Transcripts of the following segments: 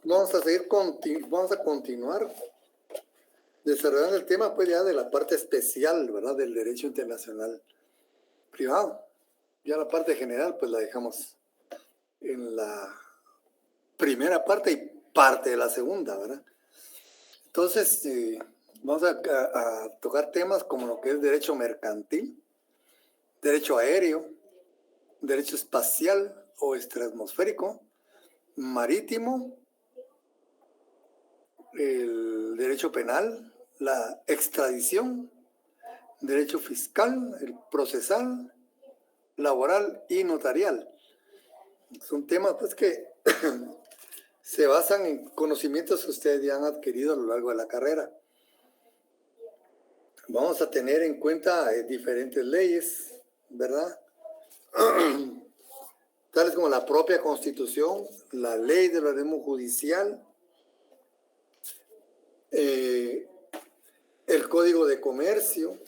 vamos a continuar desarrollando el tema, pues, ya de la parte especial, ¿verdad?, del derecho internacional privado. Ya la parte general, pues, la dejamos en la primera parte y parte de la segunda, ¿verdad? Entonces, vamos a tocar temas como lo que es derecho mercantil, derecho aéreo, derecho espacial o extraatmosférico, marítimo, el derecho penal, la extradición, derecho fiscal, el procesal, laboral y notarial. Son temas, pues, que se basan en conocimientos que ustedes ya han adquirido a lo largo de la carrera. Vamos a tener en cuenta diferentes leyes, ¿verdad? Tales como la propia Constitución, la ley del organismo judicial, el Código de Comercio,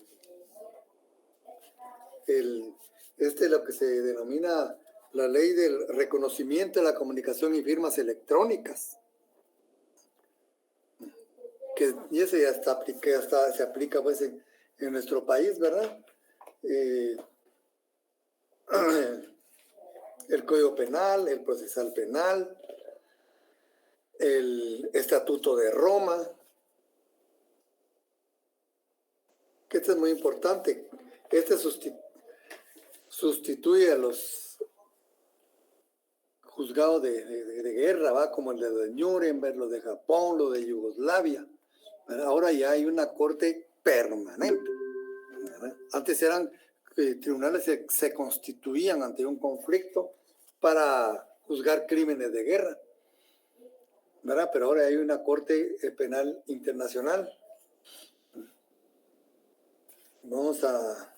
lo que se denomina la ley del reconocimiento de la comunicación y firmas electrónicas, y ese ya se aplica pues en nuestro país, ¿verdad? El Código Penal, el Procesal Penal, el Estatuto de Roma, que este es muy importante. Este sustituye a los juzgados de guerra, ¿va?, como el de Nuremberg, los de Japón, los de Yugoslavia. Ahora ya hay una corte permanente, ¿verdad? Antes eran tribunales que se constituían ante un conflicto para juzgar crímenes de guerra, ¿verdad? Pero ahora hay una corte penal internacional. Vamos a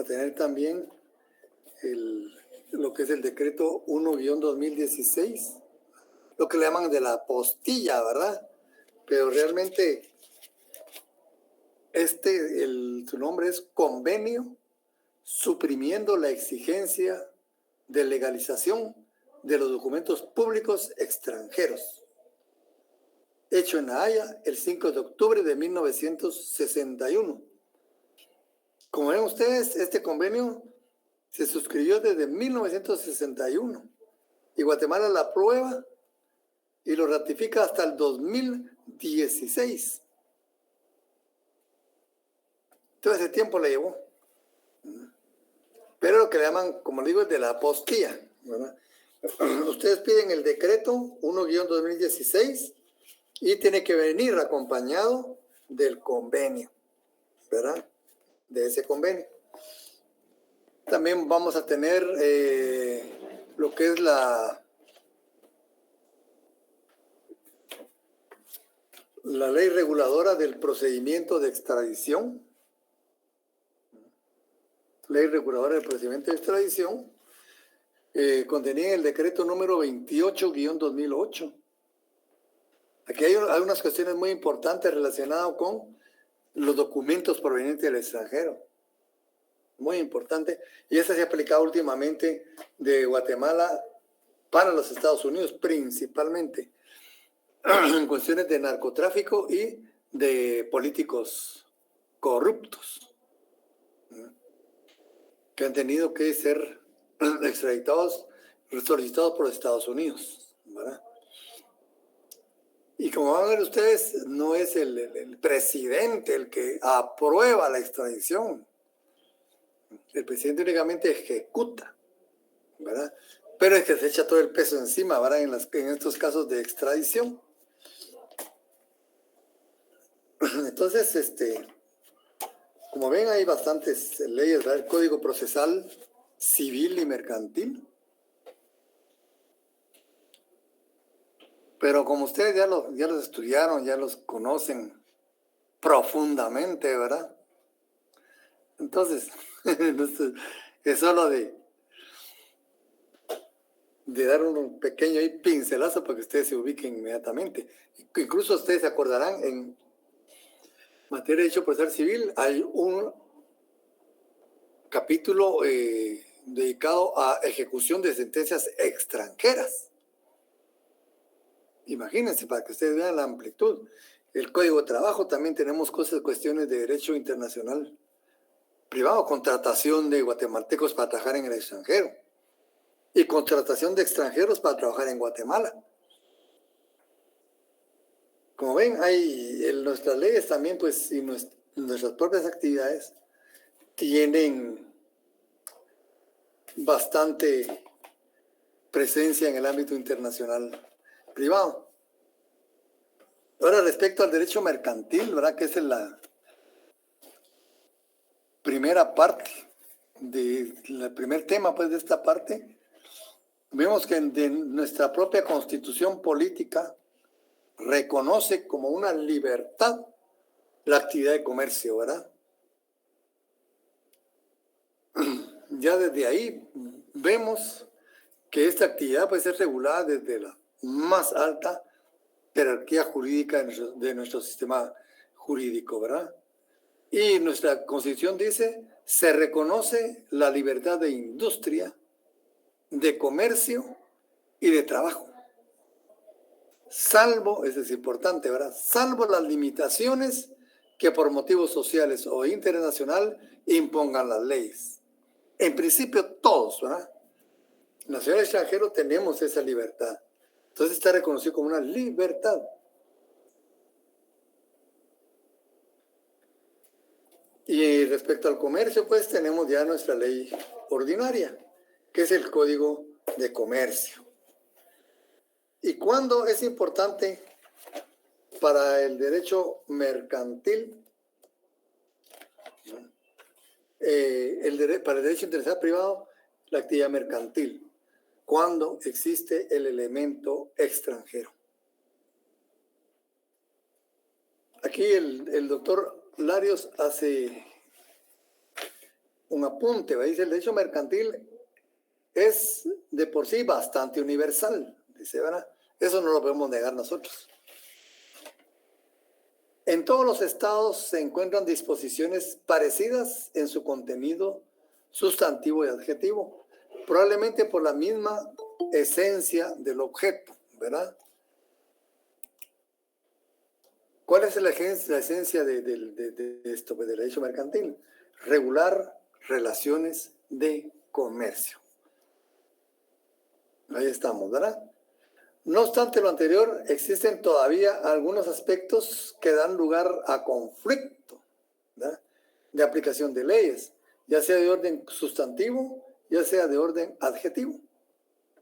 tener también lo que es el decreto 1-2016, lo que le llaman de la apostilla, ¿verdad? Pero realmente su nombre es Convenio suprimiendo la exigencia de legalización de los documentos públicos extranjeros, hecho en La Haya el 5 de octubre de 1961. Como ven ustedes, este convenio se suscribió desde 1961 y Guatemala la aprueba y lo ratifica hasta el 2016. Todo ese tiempo le llevó. Pero lo que le llaman, como le digo, es de la apostilla, ¿verdad? Ustedes piden el decreto 1-2016 y tiene que venir acompañado del convenio, ¿verdad? De ese convenio. También vamos a tener lo que es la ley reguladora del procedimiento de extradición. Ley reguladora del procedimiento de extradición, contenía el decreto número 28-2008. Aquí hay unas cuestiones muy importantes relacionadas con los documentos provenientes del extranjero. Muy importante. Y esa se ha aplicado últimamente de Guatemala para los Estados Unidos, principalmente en cuestiones de narcotráfico y de políticos corruptos que han tenido que ser extraditados, solicitados por los Estados Unidos, ¿verdad? Y como van a ver ustedes, no es el presidente el que aprueba la extradición. El presidente únicamente ejecuta, ¿verdad? Pero es que se echa todo el peso encima, ¿verdad? En estos casos de extradición. Entonces, como ven, hay bastantes leyes, ¿verdad? El Código Procesal Civil y Mercantil. Pero como ustedes ya los estudiaron, ya los conocen profundamente, ¿verdad? Entonces, es solo de dar un pequeño pincelazo para que ustedes se ubiquen inmediatamente. Incluso ustedes se acordarán, en materia de derecho procesal civil hay un capítulo dedicado a ejecución de sentencias extranjeras. Imagínense, para que ustedes vean la amplitud. El Código de Trabajo también tenemos cuestiones de derecho internacional privado, contratación de guatemaltecos para trabajar en el extranjero y contratación de extranjeros para trabajar en Guatemala. Como ven, hay en nuestras leyes también, pues, y nuestras propias actividades tienen bastante presencia en el ámbito internacional privado. Ahora, respecto al derecho mercantil, ¿verdad? Que es la primera parte, el primer tema, pues, de esta parte, vemos que de nuestra propia constitución política reconoce como una libertad la actividad de comercio, ¿verdad? Ya desde ahí vemos que esta actividad puede ser regulada desde la más alta jerarquía jurídica de nuestro sistema jurídico, ¿verdad? Y nuestra Constitución dice, se reconoce la libertad de industria, de comercio y de trabajo. Salvo, eso es importante, ¿verdad? Salvo las limitaciones que por motivos sociales o internacional impongan las leyes. En principio todos, ¿verdad? Nacional y extranjero tenemos esa libertad. Entonces está reconocido como una libertad. Y respecto al comercio, pues tenemos ya nuestra ley ordinaria, que es el Código de Comercio. ¿Y cuándo es importante para el derecho mercantil? Para el derecho internacional privado, la actividad mercantil, cuando existe el elemento extranjero. Aquí el doctor Larios hace un apunte, ¿va? Dice, el derecho mercantil es de por sí bastante universal, dice, ¿verdad? Eso no lo podemos negar nosotros. En todos los estados se encuentran disposiciones parecidas en su contenido sustantivo y adjetivo, probablemente por la misma esencia del objeto, ¿verdad? ¿Cuál es la esencia de esto, del derecho mercantil? Regular relaciones de comercio. Ahí estamos, ¿verdad? No obstante lo anterior, existen todavía algunos aspectos que dan lugar a conflicto, ¿verdad?, de aplicación de leyes, ya sea de orden sustantivo, ya sea de orden adjetivo.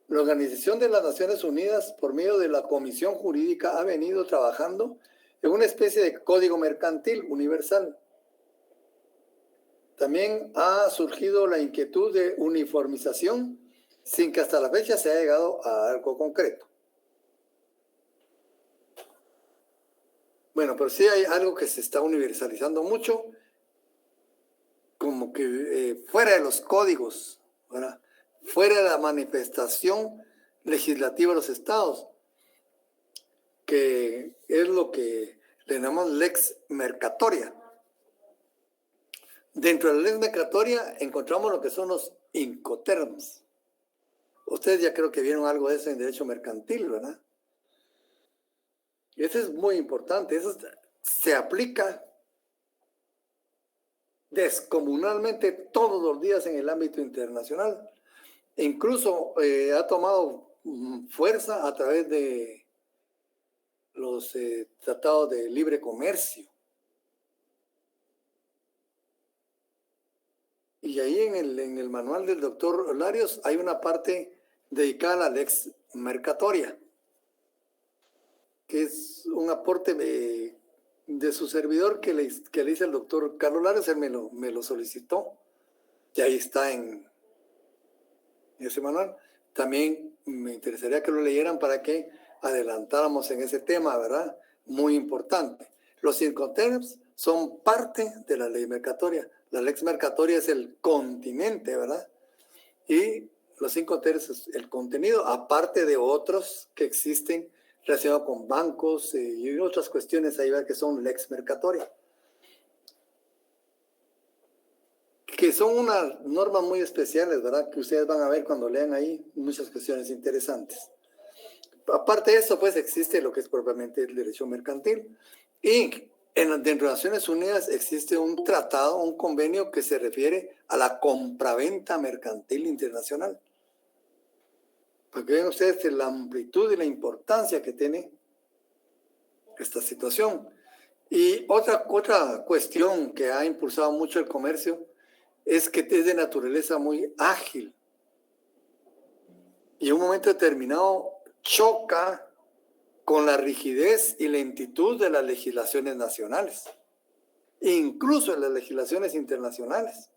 La Organización de las Naciones Unidas, por medio de la Comisión Jurídica, ha venido trabajando en una especie de código mercantil universal. También ha surgido la inquietud de uniformización sin que hasta la fecha se haya llegado a algo concreto. Bueno, pero sí hay algo que se está universalizando mucho, como que fuera de los códigos, ¿verdad?, fuera de la manifestación legislativa de los estados, que es lo que le llamamos lex mercatoria. Dentro de la lex mercatoria encontramos lo que son los incoterms. Ustedes ya creo que vieron algo de eso en derecho mercantil, ¿verdad? Y eso es muy importante. Eso se aplica descomunalmente todos los días en el ámbito internacional. E incluso ha tomado fuerza a través de los tratados de libre comercio. Y ahí en el manual del doctor Larios hay una parte dedicada a la lex mercatoria, que es un aporte de su servidor que le hice al doctor Carlos Larios. Él me lo solicitó, y ahí está en ese manual. También me interesaría que lo leyeran para que adelantáramos en ese tema, ¿verdad? Muy importante. Los incoterms son parte de la ley mercatoria. La lex mercatoria es el continente, ¿verdad? Y los incoterms es el contenido, aparte de otros que existen relacionados con bancos y otras cuestiones ahí, ¿verdad?, que son lex mercatoria. que son unas normas muy especiales, ¿verdad? Que ustedes van a ver cuando lean ahí muchas cuestiones interesantes. Aparte de eso, pues existe lo que es propiamente el derecho mercantil. Y dentro de Naciones Unidas existe un tratado, un convenio que se refiere a la compraventa mercantil internacional. Para que vean ustedes la amplitud y la importancia que tiene esta situación. Y otra cuestión que ha impulsado mucho el comercio es que es de naturaleza muy ágil. Y en un momento determinado choca con la rigidez y lentitud de las legislaciones nacionales, incluso en las legislaciones internacionales.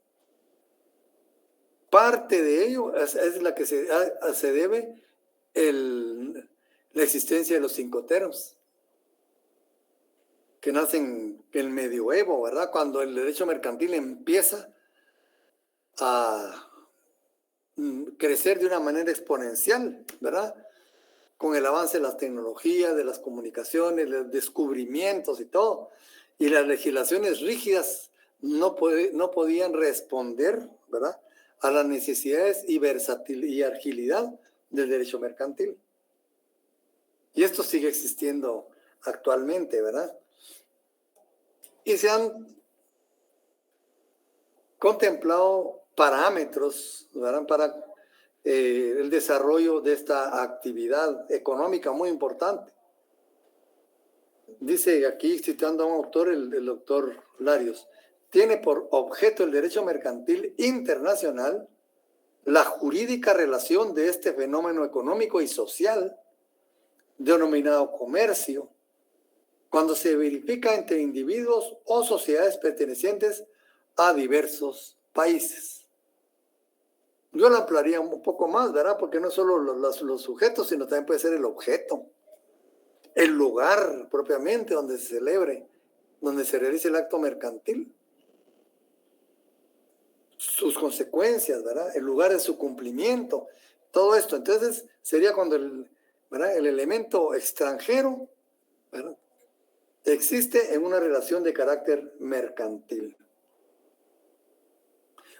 Parte de ello es la que se debe la existencia de los cincoteros, que nacen en el medioevo, ¿verdad? Cuando el derecho mercantil empieza a crecer de una manera exponencial, ¿verdad? Con el avance de las tecnologías, de las comunicaciones, los descubrimientos y todo. Y las legislaciones rígidas no podían responder, ¿verdad?, a las necesidades y agilidad del derecho mercantil. Y esto sigue existiendo actualmente, ¿verdad? Y se han contemplado parámetros, ¿verdad?, para el desarrollo de esta actividad económica muy importante. Dice aquí, citando a un autor, el doctor Larios, tiene por objeto el derecho mercantil internacional la jurídica relación de este fenómeno económico y social denominado comercio, cuando se verifica entre individuos o sociedades pertenecientes a diversos países. Yo lo ampliaría un poco más, ¿verdad? Porque no solo los sujetos, sino también puede ser el objeto, el lugar propiamente donde se celebre, donde se realice el acto mercantil, sus consecuencias, ¿verdad? El lugar de su cumplimiento, todo esto. Entonces sería cuando el elemento extranjero, ¿verdad?, existe en una relación de carácter mercantil.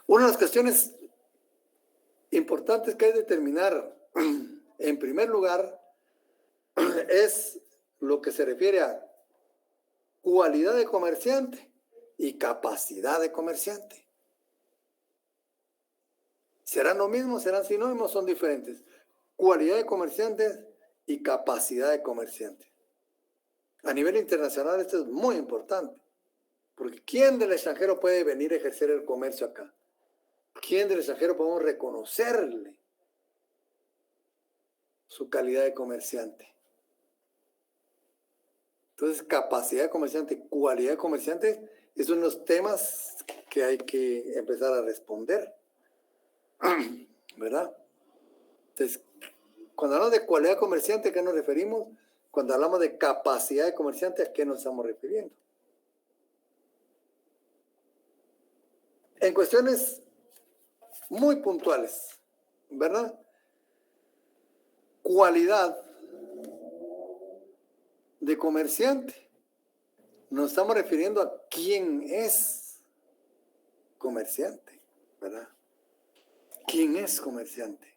Una de las cuestiones importantes que hay que determinar, en primer lugar, es lo que se refiere a cualidad de comerciante y capacidad de comerciante. ¿Serán lo mismo? ¿Serán sinónimos? Son diferentes. Cualidad de comerciante y capacidad de comerciante. A nivel internacional esto es muy importante, porque ¿quién del extranjero puede venir a ejercer el comercio acá? ¿Quién del extranjero podemos reconocerle su calidad de comerciante? Entonces, capacidad de comerciante, cualidad de comerciante, es uno de los temas que hay que empezar a responder, ¿verdad? Entonces, cuando hablamos de cualidad de comerciante, ¿a qué nos referimos? Cuando hablamos de capacidad de comerciante, ¿a qué nos estamos refiriendo? En cuestiones muy puntuales, ¿verdad? Cualidad de comerciante. Nos estamos refiriendo a quién es comerciante, ¿verdad? ¿Quién es comerciante?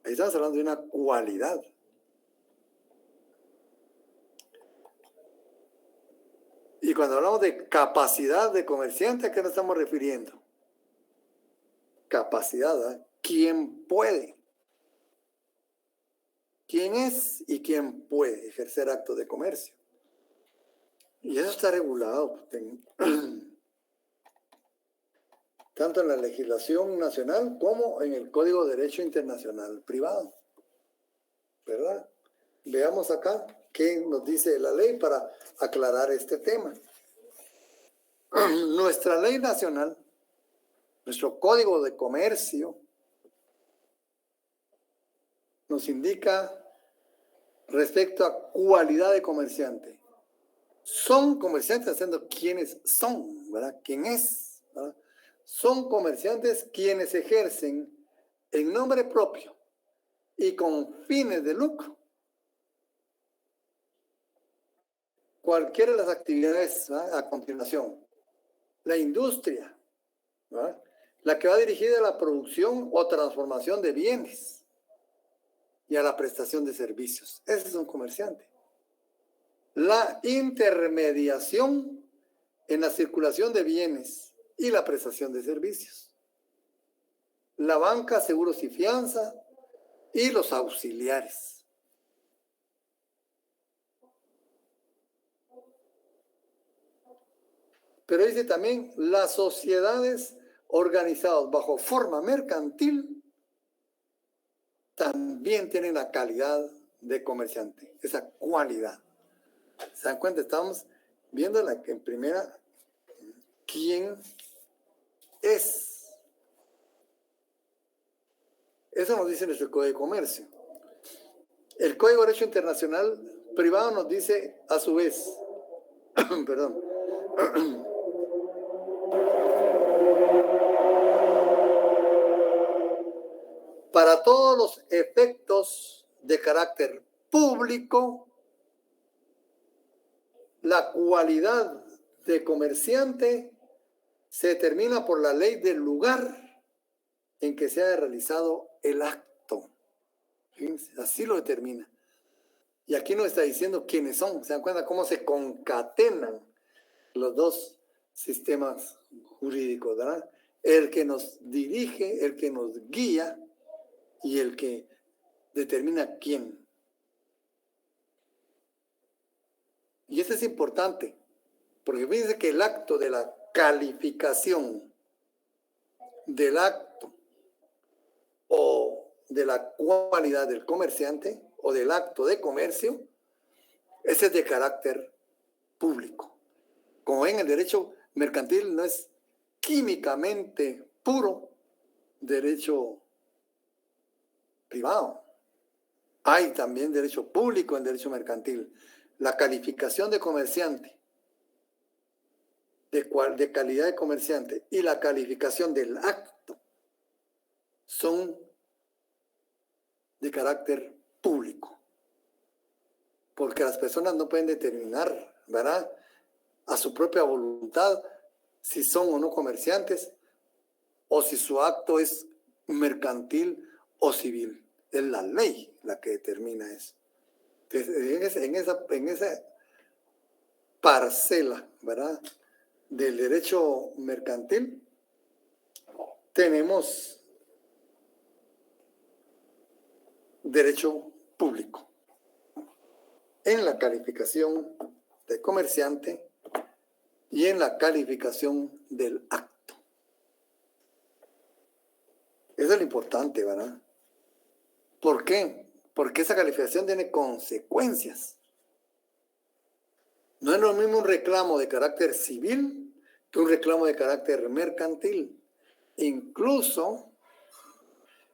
Ahí estamos hablando de una cualidad. Y cuando hablamos de capacidad de comerciante, ¿a qué nos estamos refiriendo? Capacidad, ¿eh? ¿Quién puede? ¿Quién es y quién puede ejercer actos de comercio? Y eso está regulado tanto en la legislación nacional como en el Código de Derecho Internacional Privado, ¿verdad? Veamos acá qué nos dice la ley para aclarar este tema. Nuestra ley nacional, nuestro Código de Comercio, nos indica respecto a cualidad de comerciante. Son comerciantes, haciendo quiénes son, ¿verdad? ¿Quién es? ¿Verdad? Son comerciantes quienes ejercen en nombre propio y con fines de lucro cualquiera de las actividades, ¿verdad?, a continuación. La industria, ¿verdad?, la que va dirigida a la producción o transformación de bienes y a la prestación de servicios. Ese es un comerciante. La intermediación en la circulación de bienes y la prestación de servicios. La banca, seguros y fianza y los auxiliares. Pero dice también las sociedades organizadas bajo forma mercantil también tienen la calidad de comerciante, esa cualidad. ¿Se dan cuenta? Estamos viendo en primera quién es. Eso nos dice nuestro Código de Comercio. El Código de Derecho Internacional Privado nos dice a su vez, perdón, para todos los efectos de carácter público, la cualidad de comerciante se determina por la ley del lugar en que se haya realizado el acto. Fíjense, así lo determina. Y aquí nos está diciendo quiénes son. ¿Se dan cuenta cómo se concatenan los dos sistemas jurídicos, ¿verdad? El que nos dirige, el que nos guía y el que determina quién. Y eso es importante, porque fíjense que el acto de la calificación del acto o de la cualidad del comerciante o del acto de comercio, ese es de carácter público. Como ven, el derecho mercantil no es químicamente puro derecho privado. Hay también derecho público en derecho mercantil. La calificación de comerciante, de calidad de comerciante y la calificación del acto son de carácter público. Porque las personas no pueden determinar, ¿verdad?, a su propia voluntad si son o no comerciantes o si su acto es mercantil o civil. Es la ley la que determina eso. Entonces, en esa parcela, ¿verdad?, del derecho mercantil, tenemos derecho público en la calificación de comerciante y en la calificación del acto. Eso es lo importante, ¿verdad? ¿Por qué? Porque esa calificación tiene consecuencias. No es lo mismo un reclamo de carácter civil que un reclamo de carácter mercantil. Incluso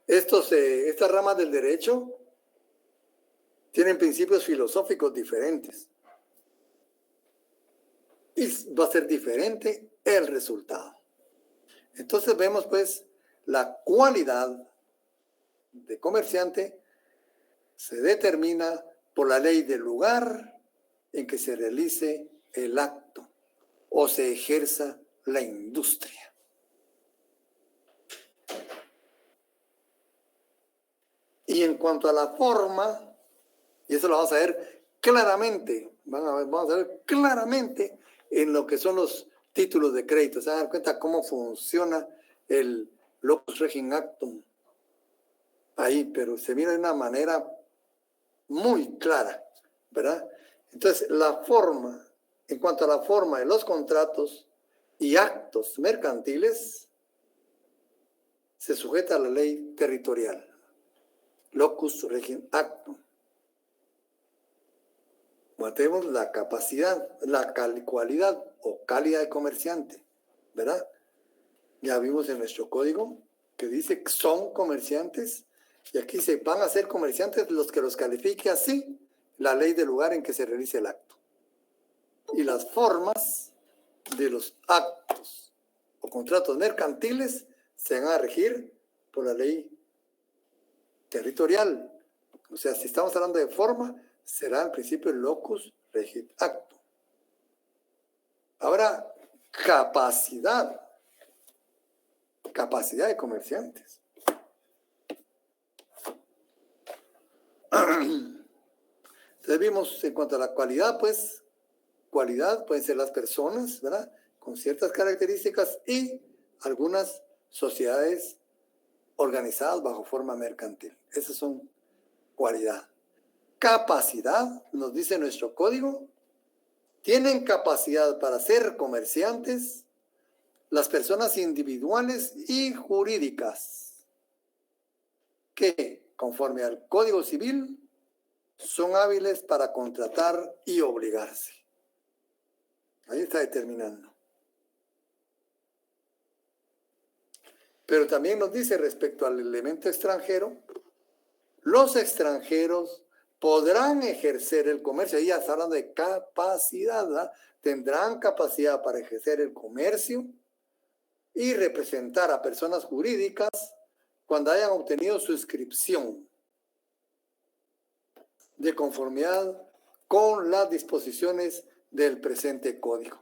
estas ramas del derecho tienen principios filosóficos diferentes. Y va a ser diferente el resultado. Entonces vemos pues la cualidad de comerciante se determina por la ley del lugar en que se realice el acto o se ejerza la industria. Y en cuanto a la forma, y eso lo vamos a ver claramente, vamos a ver claramente en lo que son los títulos de crédito. Se van a dar cuenta cómo funciona el locus regim actum ahí, pero se mira de una manera muy clara, ¿verdad? Entonces, la forma, en cuanto a la forma de los contratos y actos mercantiles, se sujeta a la ley territorial, locus regim actum. Tenemos la capacidad, la cualidad o calidad de comerciante, ¿verdad? Ya vimos en nuestro código que dice que son comerciantes y aquí se van a ser comerciantes los que los califique así la ley del lugar en que se realice el acto. Y las formas de los actos o contratos mercantiles se van a regir por la ley territorial. O sea, si estamos hablando de forma, será en principio el locus regit actum. Ahora, capacidad. capacidad de comerciantes. Entonces vimos en cuanto a la cualidad, pues, cualidad pueden ser las personas, ¿verdad? Con ciertas características y algunas sociedades organizadas bajo forma mercantil. Esas son cualidad. Capacidad, nos dice nuestro código, tienen capacidad para ser comerciantes las personas individuales y jurídicas que, conforme al Código Civil, son hábiles para contratar y obligarse. Ahí está determinando. Pero también nos dice respecto al elemento extranjero, los extranjeros podrán ejercer el comercio. Ahí ya está hablando de capacidad, ¿verdad? Tendrán capacidad para ejercer el comercio y representar a personas jurídicas cuando hayan obtenido su inscripción de conformidad con las disposiciones del presente código.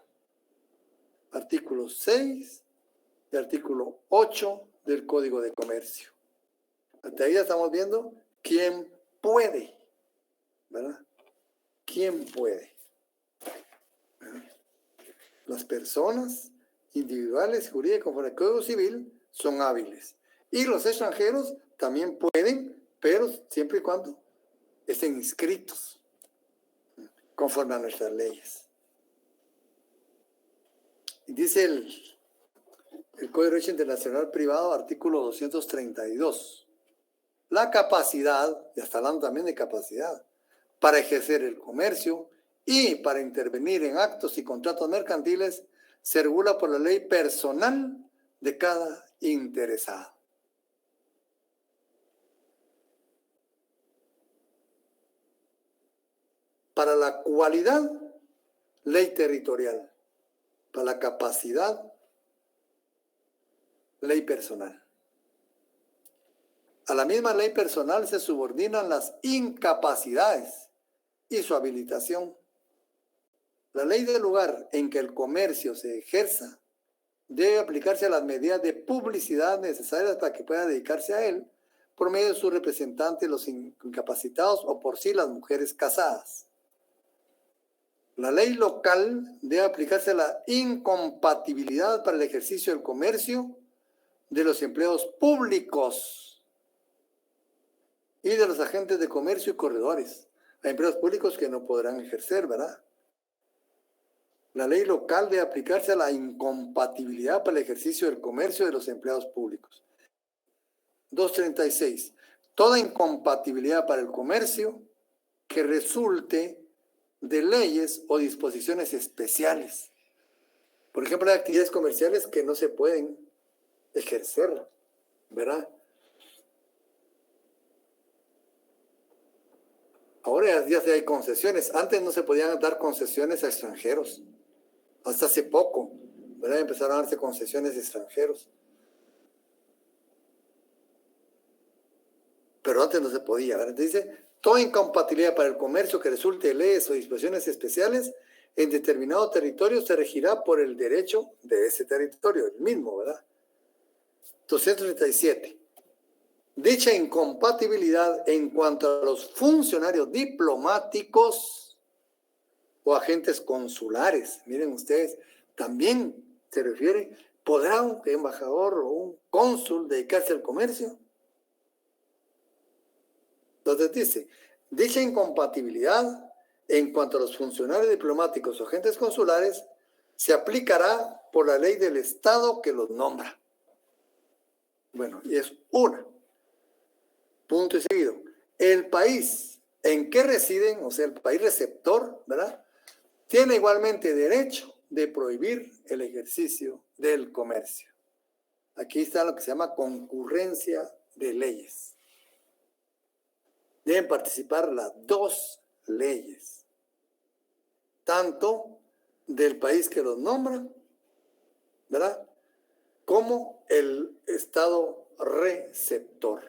Artículo 6 y artículo 8 del Código de Comercio. Hasta ahí ya estamos viendo quién puede, ¿verdad? ¿Quién puede? Las personas individuales, jurídicas, conforme al Código Civil, son hábiles. Y los extranjeros también pueden, pero siempre y cuando estén inscritos conforme a nuestras leyes. Y dice el Código de Derecho Internacional Privado, artículo 232. La capacidad, ya está hablando también de capacidad, para ejercer el comercio y para intervenir en actos y contratos mercantiles se regula por la ley personal de cada interesado. Para la cualidad, ley territorial. Para la capacidad, ley personal. A la misma ley personal se subordinan las incapacidades y su habilitación. La ley del lugar en que el comercio se ejerza debe aplicarse a las medidas de publicidad necesarias para que pueda dedicarse a él por medio de sus representantes, los incapacitados, o por sí las mujeres casadas. La ley local debe aplicarse a la incompatibilidad para el ejercicio del comercio de los empleados públicos y de los agentes de comercio y corredores. Hay empleados públicos que no podrán ejercer, ¿verdad? La ley local debe aplicarse a la incompatibilidad para el ejercicio del comercio de los empleados públicos. 236. Toda incompatibilidad para el comercio que resulte de leyes o disposiciones especiales. Por ejemplo, hay actividades comerciales que no se pueden ejercer, ¿verdad? Ahora ya hay concesiones. Antes no se podían dar concesiones a extranjeros. Hasta hace poco, ¿verdad? Empezaron a darse concesiones a extranjeros. Pero antes no se podía, ¿verdad? Entonces dice, toda incompatibilidad para el comercio que resulte de leyes o disposiciones especiales en determinado territorio se regirá por el derecho de ese territorio, el mismo, ¿verdad? 237. Dicha incompatibilidad en cuanto a los funcionarios diplomáticos o agentes consulares, miren ustedes, también se refiere, ¿podrá un embajador o un cónsul dedicarse al comercio? Entonces dice, dicha incompatibilidad en cuanto a los funcionarios diplomáticos o agentes consulares se aplicará por la ley del Estado que los nombra. Bueno, y es una. Punto y seguido. El país en que residen, o sea, el país receptor, ¿verdad?, tiene igualmente derecho de prohibir el ejercicio del comercio. Aquí está lo que se llama concurrencia de leyes. Deben participar las dos leyes, tanto del país que los nombra, ¿verdad?, como el Estado receptor,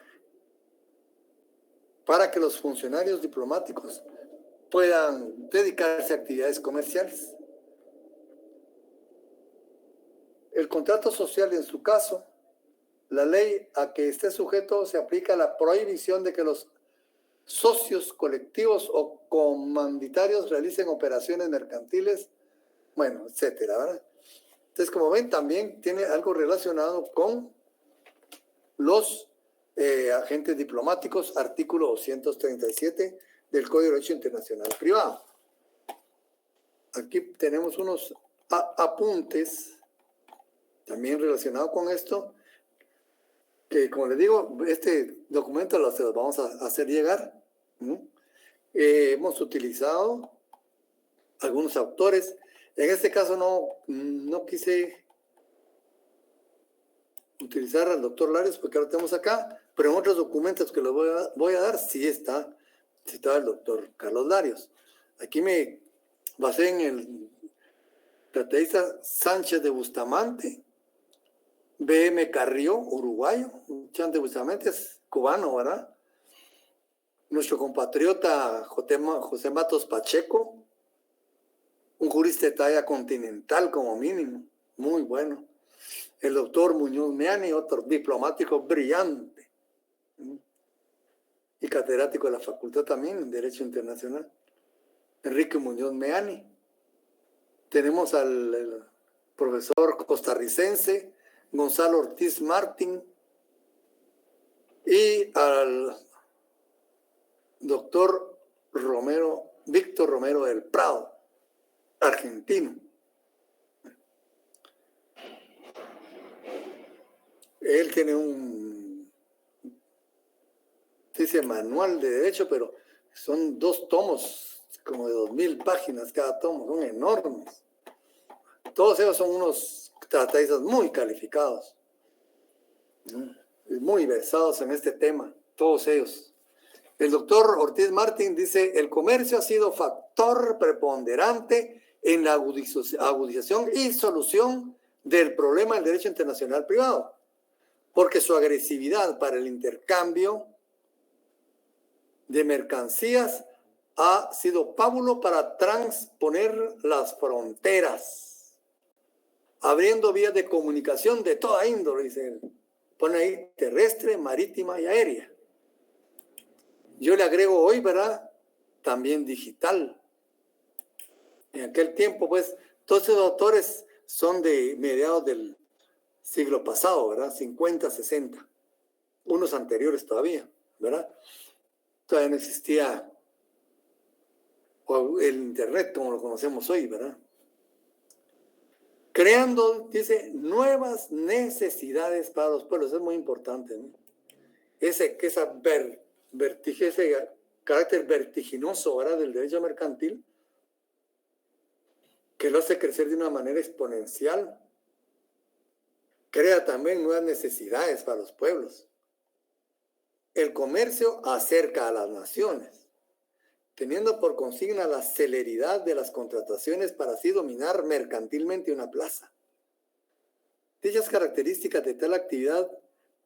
para que los funcionarios diplomáticos puedan dedicarse a actividades comerciales. El contrato social, en su caso, la ley a que esté sujeto se aplica la prohibición de que los socios colectivos o comanditarios realicen operaciones mercantiles, bueno, etcétera, ¿verdad? Entonces, como ven, también tiene algo relacionado con los agentes diplomáticos, artículo 237 del Código de Derecho Internacional Privado. Aquí tenemos unos apuntes también relacionados con esto, que como les digo, este documento se los vamos a hacer llegar. Hemos utilizado algunos autores. En este caso no quise utilizar al doctor Larios porque lo tenemos acá, pero en otros documentos que les voy a dar sí está citado el doctor Carlos Larios. Aquí me basé en el tratadista Sánchez de Bustamante, B.M. Carrió, uruguayo. Sánchez de Bustamante es cubano, ¿verdad? Nuestro compatriota José Matos Pacheco, un jurista de talla continental como mínimo, muy bueno. El doctor Muñoz Meani, otro diplomático brillante y catedrático de la facultad también en Derecho Internacional, Enrique Muñoz Meani. Tenemos al profesor costarricense Gonzalo Ortiz Martín y al doctor Víctor Romero del Prado, argentino. Él tiene dice manual de derecho, pero son 2 tomos, como de 2000 páginas cada tomo, son enormes. Todos ellos son unos tratadistas muy calificados, muy versados en este tema, todos ellos. El doctor Ortiz Martín dice, el comercio ha sido factor preponderante en la agudización y solución del problema del derecho internacional privado, porque su agresividad para el intercambio de mercancías ha sido pábulo para transponer las fronteras, abriendo vías de comunicación de toda índole, dice él. Pone ahí terrestre, marítima y aérea. Yo le agrego hoy, ¿verdad? También digital. En aquel tiempo, pues, todos esos autores son de mediados del siglo pasado, ¿verdad? 50, 60. Unos anteriores todavía, ¿verdad? Todavía no existía el Internet como lo conocemos hoy, ¿verdad? Creando, dice, nuevas necesidades para los pueblos. Es muy importante, ¿no? Ese carácter vertiginoso, ¿verdad?, del derecho mercantil, que lo hace crecer de una manera exponencial, crea también nuevas necesidades para los pueblos. El comercio acerca a las naciones, teniendo por consigna la celeridad de las contrataciones para así dominar mercantilmente una plaza. Dichas características de tal actividad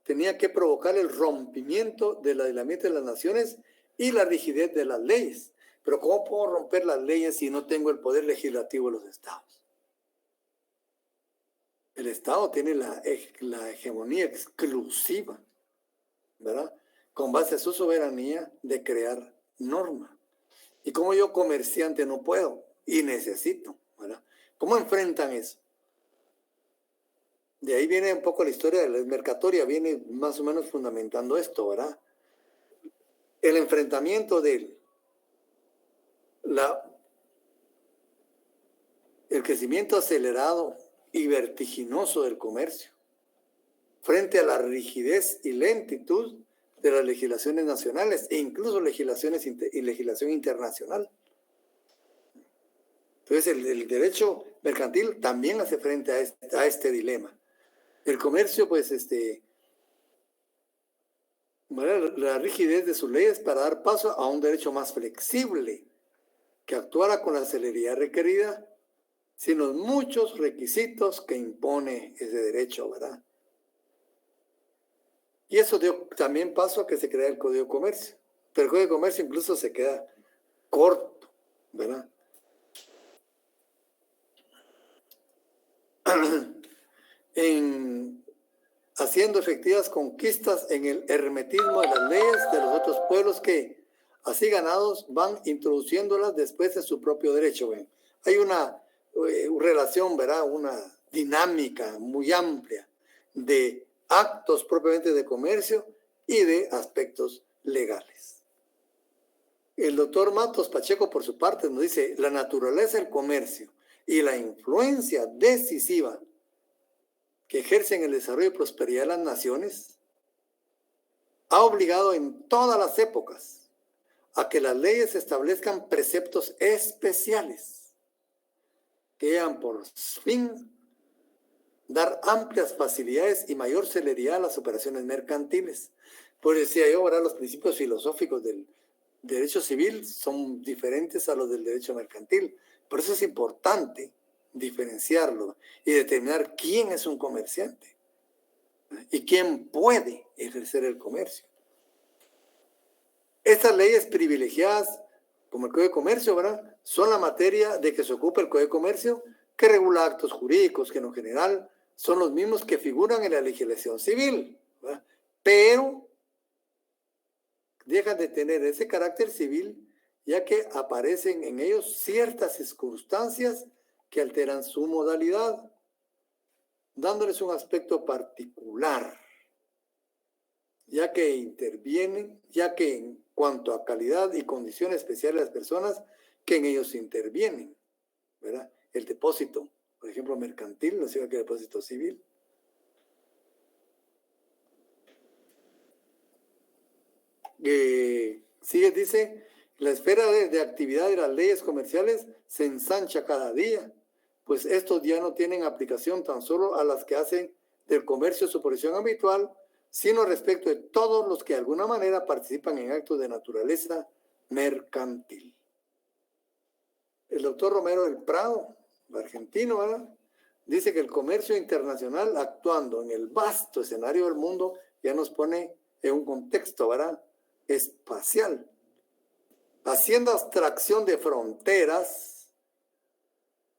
tenía que provocar el rompimiento del aislamiento de las naciones y la rigidez de las leyes. Pero ¿cómo puedo romper las leyes si no tengo el poder legislativo de los estados? El Estado tiene la hegemonía exclusiva, ¿verdad?, con base a su soberanía de crear normas. Y como yo, comerciante, no puedo y necesito, ¿verdad? ¿Cómo enfrentan eso? De ahí viene un poco la historia de la mercatoria, viene más o menos fundamentando esto, ¿verdad? El enfrentamiento del el crecimiento acelerado y vertiginoso del comercio frente a la rigidez y lentitud de las legislaciones nacionales e incluso legislación internacional. Entonces el derecho mercantil también hace frente a este dilema. El comercio, pues, la rigidez de sus leyes para dar paso a un derecho más flexible que actuara con la celeridad requerida sin los muchos requisitos que impone ese derecho, ¿verdad? Y eso dio también paso a que se crea el Código de Comercio. Pero el Código de Comercio incluso se queda corto, ¿verdad? haciendo efectivas conquistas en el hermetismo de las leyes de los otros pueblos que, así ganados, van introduciéndolas después en su propio derecho. ¿Ven? Hay una relación, ¿verdad? Una dinámica muy amplia de actos propiamente de comercio y de aspectos legales. El doctor Matos Pacheco, por su parte, nos dice, la naturaleza del comercio y la influencia decisiva que ejercen el desarrollo y prosperidad de las naciones ha obligado en todas las épocas a que las leyes establezcan preceptos especiales que llevan por fin dar amplias facilidades y mayor celeridad a las operaciones mercantiles. Pues decía yo, ahora los principios filosóficos del derecho civil son diferentes a los del derecho mercantil. Por eso es importante diferenciarlo y determinar quién es un comerciante y quién puede ejercer el comercio. Estas leyes privilegiadas, como el Código de Comercio, ¿verdad?, son la materia de que se ocupa el Código de Comercio, que regula actos jurídicos que en lo general son los mismos que figuran en la legislación civil, ¿verdad?, pero dejan de tener ese carácter civil ya que aparecen en ellos ciertas circunstancias que alteran su modalidad, dándoles un aspecto particular, ya que intervienen, ya que en cuanto a calidad y condiciones especiales de las personas que en ellos intervienen, ¿verdad? El depósito, por ejemplo, mercantil, no es igual que el depósito civil. Sigue, dice, la esfera de actividad de las leyes comerciales se ensancha cada día, pues estos ya no tienen aplicación tan solo a las que hacen del comercio su profesión habitual, sino respecto de todos los que de alguna manera participan en actos de naturaleza mercantil. El doctor Romero del Prado, argentino, ¿verdad?, dice que el comercio internacional, actuando en el vasto escenario del mundo, ya nos pone en un contexto, ¿verdad?, espacial, haciendo abstracción de fronteras,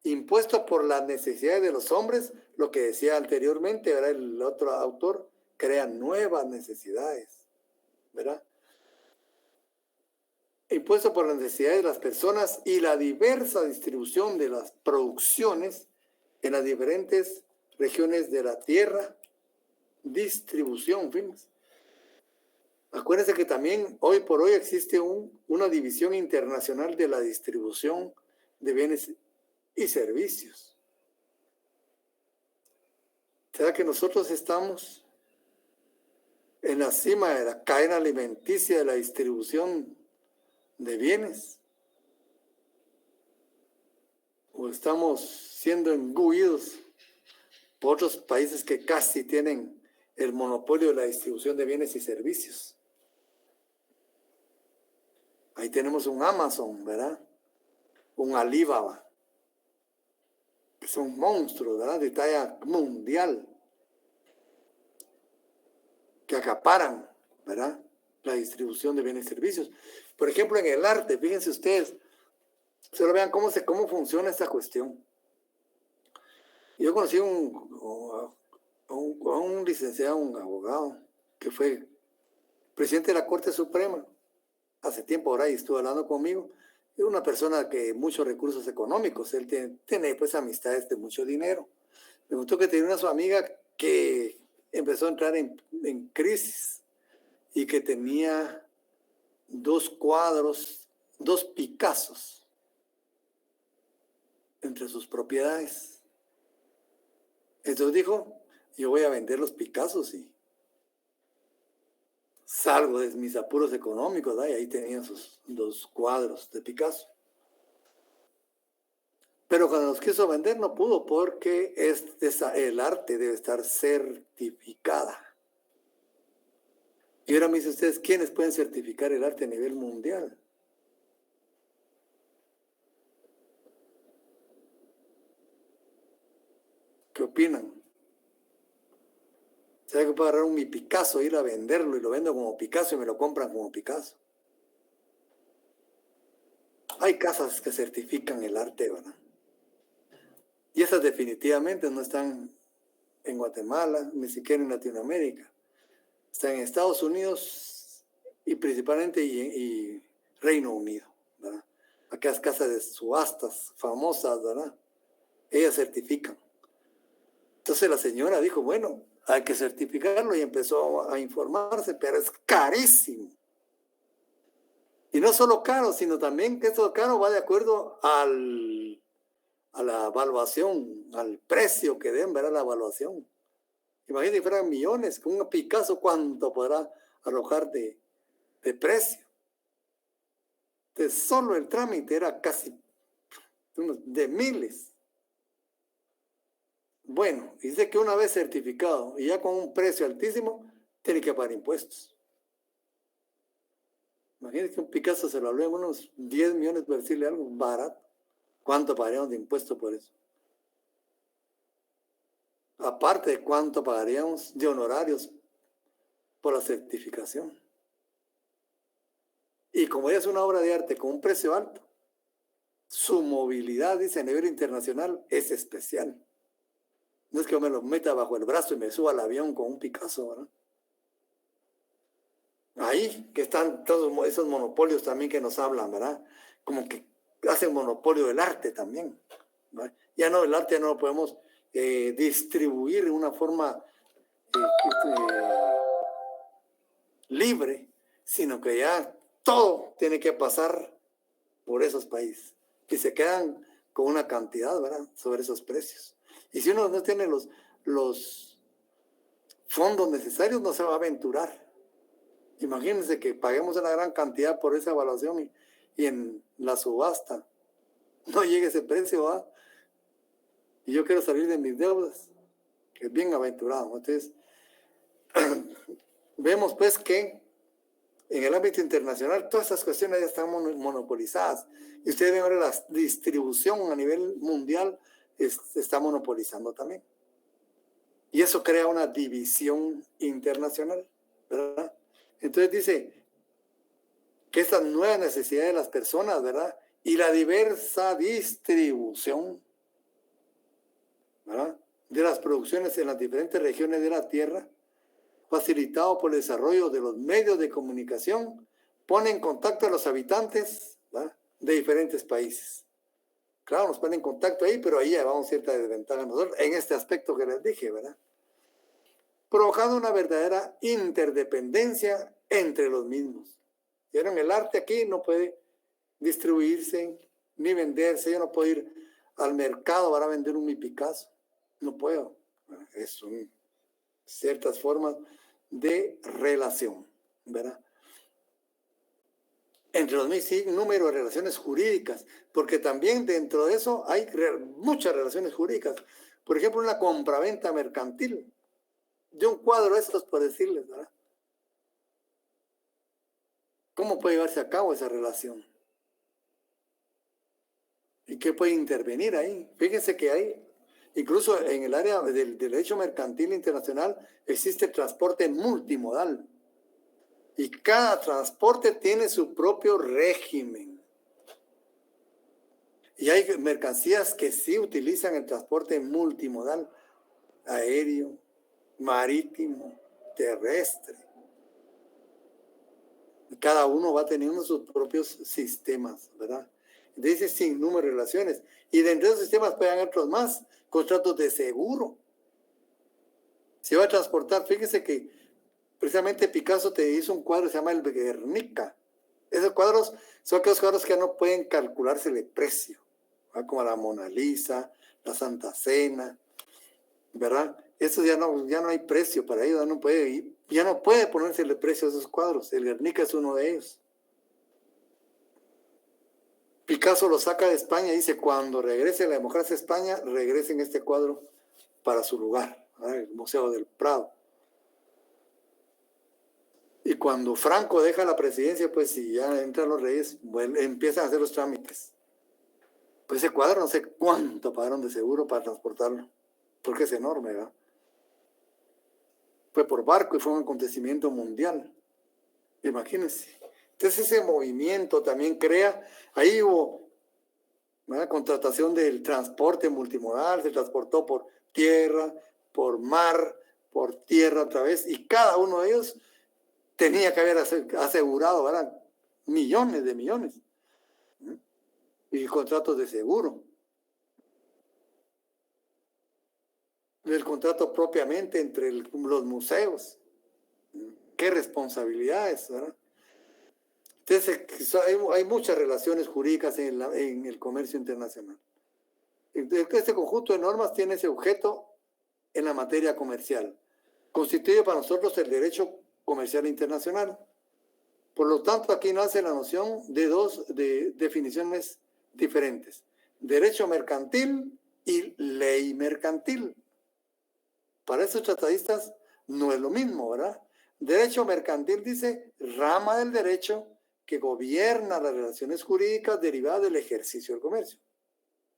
impuesto por las necesidades de los hombres, lo que decía anteriormente, ¿verdad?, el otro autor, crea nuevas necesidades, ¿verdad? Impuesto por las necesidades de las personas y la diversa distribución de las producciones en las diferentes regiones de la tierra, distribución, fíjense. Acuérdense que también hoy por hoy existe una división internacional de la distribución de bienes y servicios. ¿Será que nosotros estamos en la cima de la cadena alimenticia de la distribución de bienes? ¿O estamos siendo engullidos por otros países que casi tienen el monopolio de la distribución de bienes y servicios? Ahí tenemos un Amazon, ¿verdad? Un Alibaba, que son monstruos, ¿verdad?, de talla mundial, que acaparan, ¿verdad?, la distribución de bienes y servicios. Por ejemplo, en el arte, fíjense ustedes, solo vean cómo funciona esta cuestión. Yo conocí a un licenciado, un abogado, que fue presidente de la Corte Suprema hace tiempo ahora y estuvo hablando conmigo. Es una persona que muchos recursos económicos, él tiene pues amistades de mucho dinero. Me gustó que tenía una su amiga que empezó a entrar en crisis y que tenía 2 cuadros, 2 Picassos entre sus propiedades. Entonces dijo, yo voy a vender los Picassos y salgo de mis apuros económicos, ¿verdad? Y ahí tenía sus 2 cuadros de Picasso. Pero cuando los quiso vender no pudo porque el arte debe estar certificada. Y ahora me dicen ustedes, ¿quiénes pueden certificar el arte a nivel mundial? ¿Qué opinan? ¿Sabe que puedo agarrar mi Picasso, ir a venderlo y lo vendo como Picasso y me lo compran como Picasso? Hay casas que certifican el arte, ¿verdad? Y esas definitivamente no están en Guatemala, ni siquiera en Latinoamérica. Está en Estados Unidos y principalmente y Reino Unido, ¿verdad? Aquellas casas de subastas famosas, ¿verdad? Ellas certifican. Entonces la señora dijo, bueno, hay que certificarlo, y empezó a informarse, pero es carísimo. Y no solo caro, sino también que esto caro va de acuerdo a la evaluación, al precio que den, ¿verdad? La evaluación. Imagínate que fueran millones, con un Picasso, ¿cuánto podrá arrojar de precio? Entonces, solo el trámite era casi de miles. Bueno, dice que una vez certificado y ya con un precio altísimo, tiene que pagar impuestos. Imagínate que un Picasso se lo habló en unos 10 millones, por decirle algo, barato. ¿Cuánto pagaríamos de impuestos por eso? Aparte de cuánto pagaríamos de honorarios por la certificación. Y como ella es una obra de arte con un precio alto, su movilidad, dice, a nivel internacional es especial. No es que yo me lo meta bajo el brazo y me suba al avión con un Picasso, ¿verdad? Ahí que están todos esos monopolios también que nos hablan, ¿verdad? Como que hacen monopolio del arte también, ¿verdad? Ya no, el arte no lo podemos distribuir de una forma libre, sino que ya todo tiene que pasar por esos países y se quedan con una cantidad, ¿verdad?, sobre esos precios. Y si uno no tiene los fondos necesarios, no se va a aventurar. Imagínense que paguemos una gran cantidad por esa evaluación y en la subasta no llegue ese precio, ¿verdad? Y yo quiero salir de mis deudas, que es bien aventurado. Entonces, vemos pues que en el ámbito internacional todas esas cuestiones ya están monopolizadas. Y ustedes ven ahora la distribución a nivel mundial se está monopolizando también. Y eso crea una división internacional, ¿verdad? Entonces dice que estas nuevas necesidades de las personas, ¿verdad?, y la diversa distribución, ¿verdad?, de las producciones en las diferentes regiones de la Tierra, facilitado por el desarrollo de los medios de comunicación, pone en contacto a los habitantes, ¿verdad?, de diferentes países. Claro, nos ponen en contacto ahí, pero ahí llevamos cierta desventaja nosotros en este aspecto que les dije, ¿verdad? Provocando una verdadera interdependencia entre los mismos. ¿Vieron? El arte aquí no puede distribuirse ni venderse. Yo no puedo ir al mercado para vender mi Picasso. No puedo. Es ciertas formas de relación, ¿verdad? Entre los mismos, sí, número de relaciones jurídicas, porque también dentro de eso hay muchas relaciones jurídicas. Por ejemplo, una compraventa mercantil de un cuadro de estos, por decirles, ¿verdad? ¿Cómo puede llevarse a cabo esa relación? ¿Y qué puede intervenir ahí? Fíjense que hay, incluso en el área del derecho mercantil internacional, existe transporte multimodal. Y cada transporte tiene su propio régimen. Y hay mercancías que sí utilizan el transporte multimodal, aéreo, marítimo, terrestre. Cada uno va teniendo sus propios sistemas, ¿verdad? Dice sin número de relaciones. Y dentro de esos sistemas pueden haber otros más, contratos de seguro. Se va a transportar, fíjese que precisamente Picasso te hizo un cuadro que se llama el Guernica. Esos cuadros son aquellos cuadros que no pueden calcularse el precio, ¿verdad? Como la Mona Lisa, la Santa Cena, ¿verdad? Eso ya no hay precio para ellos, ya no puede ponerse el precio de esos cuadros. El Guernica es uno de ellos. Picasso lo saca de España y dice, cuando regrese la democracia a España, regresen este cuadro para su lugar, ¿verdad? El Museo del Prado. Y cuando Franco deja la presidencia, pues si ya entran los reyes, bueno, empiezan a hacer los trámites. Pues ese cuadro no sé cuánto pagaron de seguro para transportarlo, porque es enorme, ¿verdad? Fue por barco y fue un acontecimiento mundial. Imagínense. Entonces ese movimiento también crea, ahí hubo una contratación del transporte multimodal, se transportó por tierra, por mar, por tierra otra vez, y cada uno de ellos tenía que haber asegurado, ¿verdad?, millones de millones, ¿no? Y contratos de seguro. El contrato propiamente entre los museos. Qué responsabilidades, ¿verdad? Entonces, hay muchas relaciones jurídicas en el comercio internacional. Este conjunto de normas tiene ese objeto en la materia comercial. Constituye para nosotros el derecho comercial internacional. Por lo tanto, aquí nace la noción de dos definiciones diferentes: derecho mercantil y ley mercantil. Para estos tratadistas no es lo mismo, ¿verdad? Derecho mercantil dice rama del derecho que gobierna las relaciones jurídicas derivadas del ejercicio del comercio.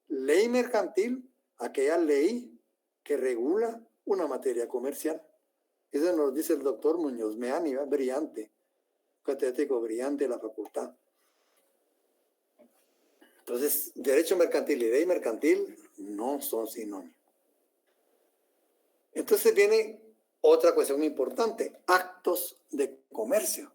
Ley mercantil, aquella ley que regula una materia comercial. Eso nos dice el doctor Muñoz Meani, brillante, catedrático brillante de la facultad. Entonces, derecho mercantil y ley mercantil no son sinónimos. Entonces viene otra cuestión importante: actos de comercio.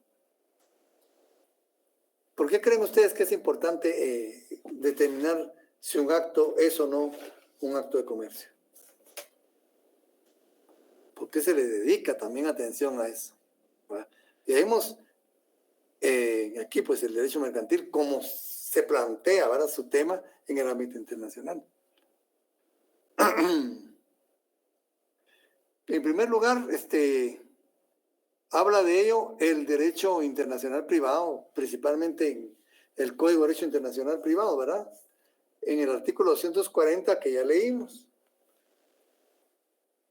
¿Por qué creen ustedes que es importante determinar si un acto es o no un acto de comercio? ¿Por qué se le dedica también atención a eso? ¿Verdad? Y vemos aquí pues el derecho mercantil, cómo se plantea, ¿verdad?, su tema en el ámbito internacional. En primer lugar, habla de ello el derecho internacional privado, principalmente en el Código de Derecho Internacional Privado, ¿verdad? En el artículo 240 que ya leímos.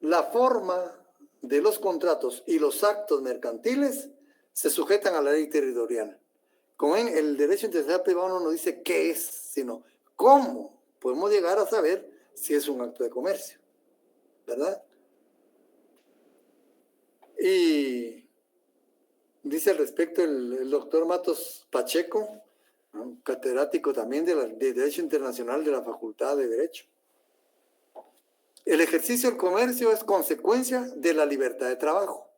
La forma de los contratos y los actos mercantiles se sujetan a la ley territorial. Como ven, el derecho internacional privado no nos dice qué es, sino cómo podemos llegar a saber si es un acto de comercio, ¿verdad? Y dice al respecto el doctor Matos Pacheco, ¿no?, catedrático también de Derecho Internacional de la Facultad de Derecho. El ejercicio del comercio es consecuencia de la libertad de trabajo.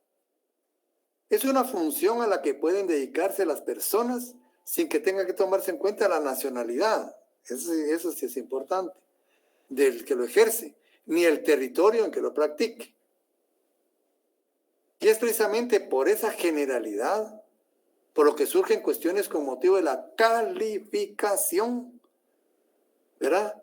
Es una función a la que pueden dedicarse las personas sin que tenga que tomarse en cuenta la nacionalidad, eso sí es importante, del que lo ejerce, ni el territorio en que lo practique. Y es precisamente por esa generalidad por lo que surgen cuestiones con motivo de la calificación, ¿verdad?,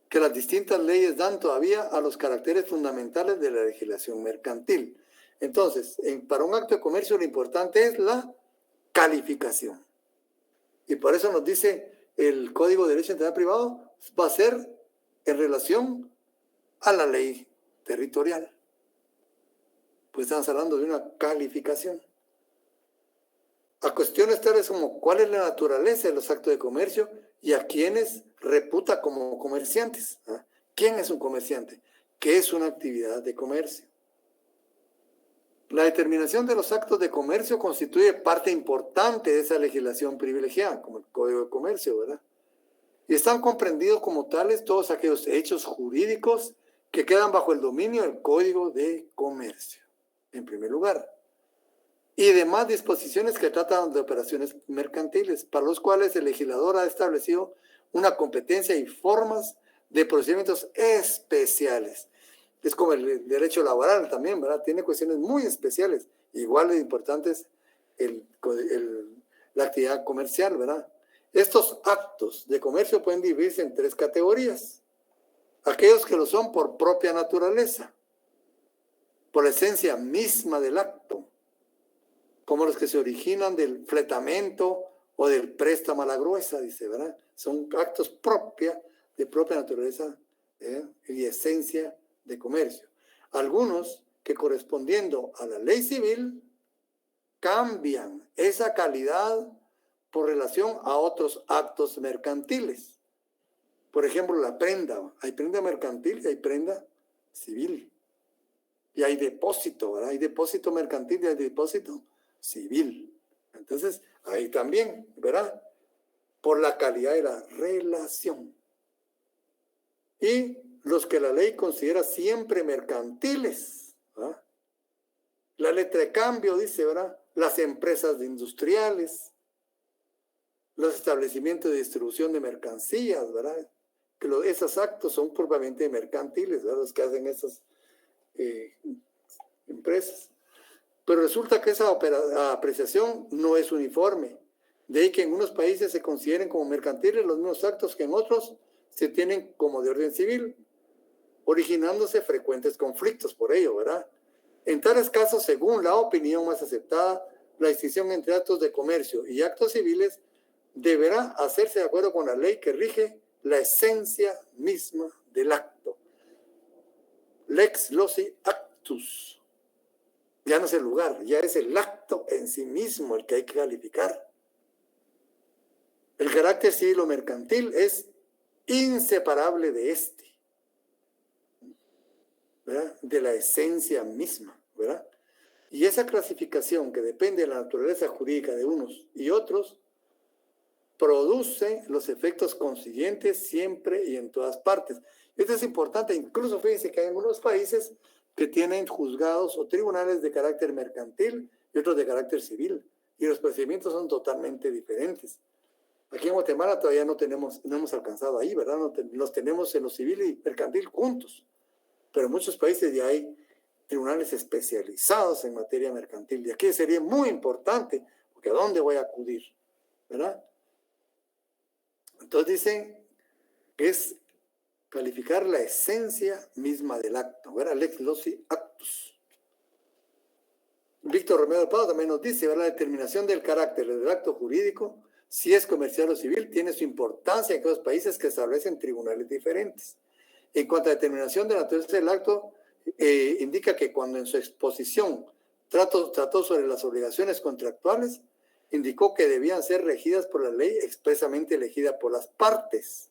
que las distintas leyes dan todavía a los caracteres fundamentales de la legislación mercantil. Entonces, para un acto de comercio lo importante es la calificación. Y por eso nos dice el Código de Derecho Internacional Privado, va a ser en relación a la ley territorial. Pues estamos hablando de una calificación. A cuestiones tales como cuál es la naturaleza de los actos de comercio y a quienes reputa como comerciantes. ¿Ah? ¿Quién es un comerciante? ¿Qué es una actividad de comercio? La determinación de los actos de comercio constituye parte importante de esa legislación privilegiada, como el Código de Comercio, ¿verdad? Y están comprendidos como tales todos aquellos hechos jurídicos que quedan bajo el dominio del Código de Comercio, en primer lugar, y demás disposiciones que tratan de operaciones mercantiles, para los cuales el legislador ha establecido una competencia y formas de procedimientos especiales. Es como el derecho laboral también, ¿verdad? Tiene cuestiones muy especiales, igual de importantes la actividad comercial, ¿verdad? Estos actos de comercio pueden dividirse en tres categorías: aquellos que lo son por propia naturaleza, por la esencia misma del acto, como los que se originan del fletamento o del préstamo a la gruesa, dice, ¿verdad? Son actos de propia naturaleza y esencia de comercio. Algunos que, correspondiendo a la ley civil, cambian esa calidad por relación a otros actos mercantiles. Por ejemplo, la prenda. Hay prenda mercantil y hay prenda civil. Y hay depósito, ¿verdad? Hay depósito mercantil y hay depósito civil. Entonces, ahí también, ¿verdad?, por la calidad de la relación. Y los que la ley considera siempre mercantiles. ¿Verdad? La letra de cambio dice, ¿verdad? Las empresas industriales, los establecimientos de distribución de mercancías, ¿verdad? Que esos actos son propiamente mercantiles, ¿verdad? Los que hacen esas empresas. Pero resulta que esa apreciación no es uniforme. De ahí que en unos países se consideren como mercantiles los mismos actos que en otros se tienen como de orden civil, originándose frecuentes conflictos por ello, ¿verdad? En tales casos, según la opinión más aceptada, la distinción entre actos de comercio y actos civiles deberá hacerse de acuerdo con la ley que rige la esencia misma del acto. Lex loci actus. Ya no es el lugar, ya es el acto en sí mismo el que hay que calificar. El carácter civil o mercantil es inseparable de este, ¿verdad? De la esencia misma, ¿verdad? Y esa clasificación que depende de la naturaleza jurídica de unos y otros produce los efectos consiguientes siempre y en todas partes. Esto es importante, incluso fíjense que hay algunos países que tienen juzgados o tribunales de carácter mercantil y otros de carácter civil, y los procedimientos son totalmente diferentes. Aquí en Guatemala todavía no hemos alcanzado ahí, ¿verdad? Los tenemos en lo civil y mercantil juntos, pero en muchos países ya hay tribunales especializados en materia mercantil, y aquí sería muy importante, porque ¿a dónde voy a acudir? ¿Verdad? Entonces dicen que es calificar la esencia misma del acto, ¿verdad? Lex loci actus. Víctor Romero del Prado también nos dice, ¿verdad? La determinación del carácter del acto jurídico, si es comercial o civil, tiene su importancia en aquellos países que establecen tribunales diferentes. En cuanto a determinación de la naturaleza del acto, indica que cuando en su exposición trató sobre las obligaciones contractuales, indicó que debían ser regidas por la ley expresamente elegida por las partes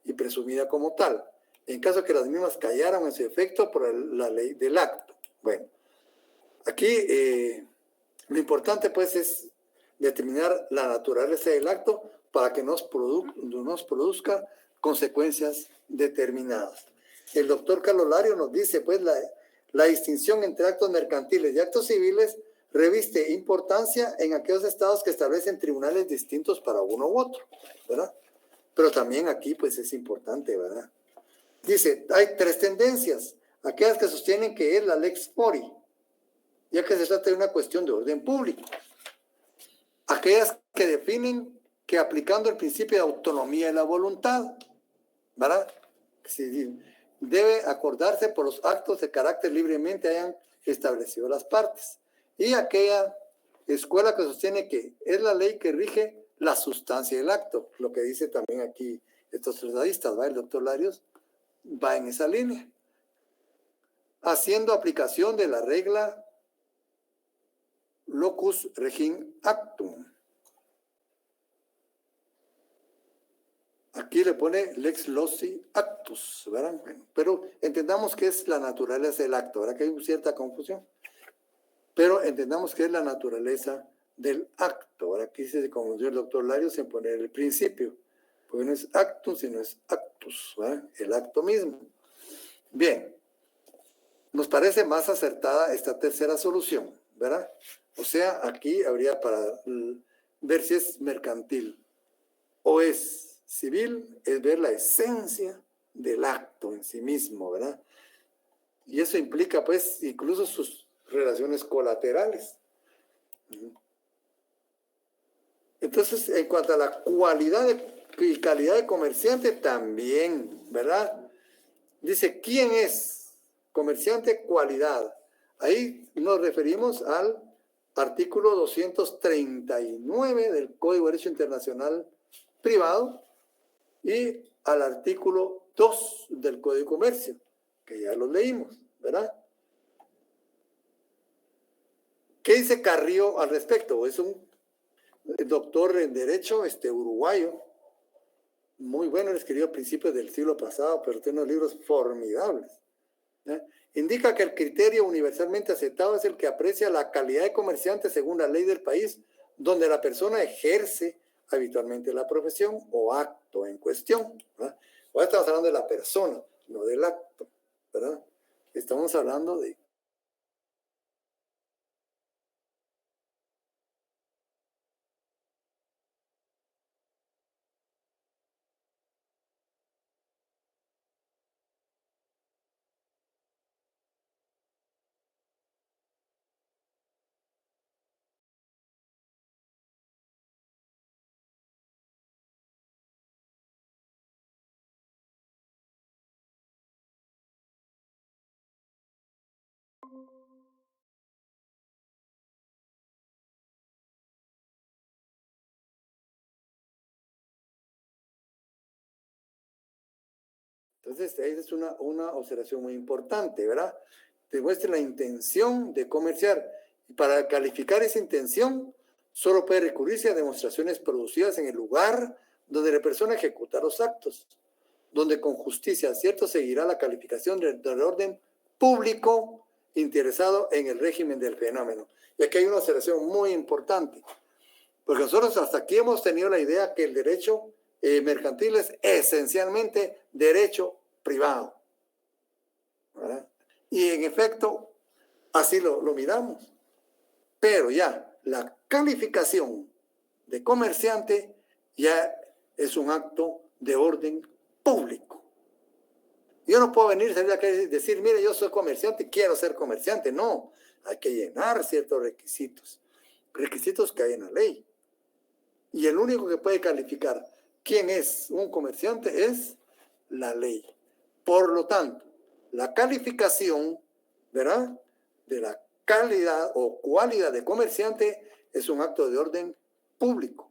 y presumida como tal, en caso que las mismas callaran en su efecto por la ley del acto. Bueno, aquí lo importante pues es determinar la naturaleza del acto para que nos produzca consecuencias determinadas. El doctor Carlos Lario nos dice pues la distinción entre actos mercantiles y actos civiles reviste importancia en aquellos estados que establecen tribunales distintos para uno u otro, ¿verdad? Pero también aquí pues es importante, ¿verdad? Dice, hay tres tendencias, aquellas que sostienen que es la lex mori, ya que se trata de una cuestión de orden público. Aquellas que definen que aplicando el principio de autonomía de la voluntad, ¿verdad? Si debe acordarse por los actos de carácter libremente hayan establecido las partes. Y aquella escuela que sostiene que es la ley que rige la sustancia del acto, lo que dice también aquí estos tratadistas, ¿va? El doctor Larios va en esa línea, haciendo aplicación de la regla locus regim actum. Aquí le pone lex loci actus, ¿verdad? Bueno, pero entendamos que es la naturaleza del acto, ¿verdad? Que hay cierta confusión. Pero entendamos que es la naturaleza del acto. Ahora aquí se confundió el doctor Larios en poner el principio, porque no es actum, sino es actus, ¿verdad? El acto mismo. Bien, nos parece más acertada esta tercera solución, ¿verdad? O sea, aquí habría para ver si es mercantil o es civil, es ver la esencia del acto en sí mismo, ¿verdad? Y eso implica, pues, incluso sus relaciones colaterales. Entonces, en cuanto a la cualidad y calidad de comerciante, también, ¿verdad? Dice, ¿quién es comerciante? Cualidad. Ahí nos referimos al artículo 239 del Código de Derecho Internacional Privado y al artículo 2 del Código de Comercio, que ya lo leímos, ¿verdad? ¿Qué dice Carrillo al respecto? Es un doctor en Derecho uruguayo, muy bueno, él escribió a principios del siglo pasado, pero tiene unos libros formidables. Indica que el criterio universalmente aceptado es el que aprecia la calidad de comerciante según la ley del país donde la persona ejerce habitualmente la profesión o acto en cuestión. Ahora estamos hablando de la persona. no del acto, ¿verdad? Estamos hablando de... Entonces, esa es una observación muy importante, ¿verdad? Demuestre la intención de comerciar. Y para calificar esa intención, solo puede recurrirse a demostraciones producidas en el lugar donde la persona ejecuta los actos, donde con justicia cierto seguirá la calificación del orden público interesado en el régimen del fenómeno. Y aquí hay una observación muy importante, porque nosotros hasta aquí hemos tenido la idea que el derecho mercantil es esencialmente derecho privado, ¿verdad? Y en efecto, así lo miramos. Pero ya la calificación de comerciante ya es un acto de orden público. Yo no puedo venir a decir, mire, yo soy comerciante, quiero ser comerciante. No, hay que llenar ciertos requisitos que hay en la ley. Y el único que puede calificar quién es un comerciante es la ley. Por lo tanto, la calificación, ¿verdad?, de la calidad o cualidad de comerciante es un acto de orden público.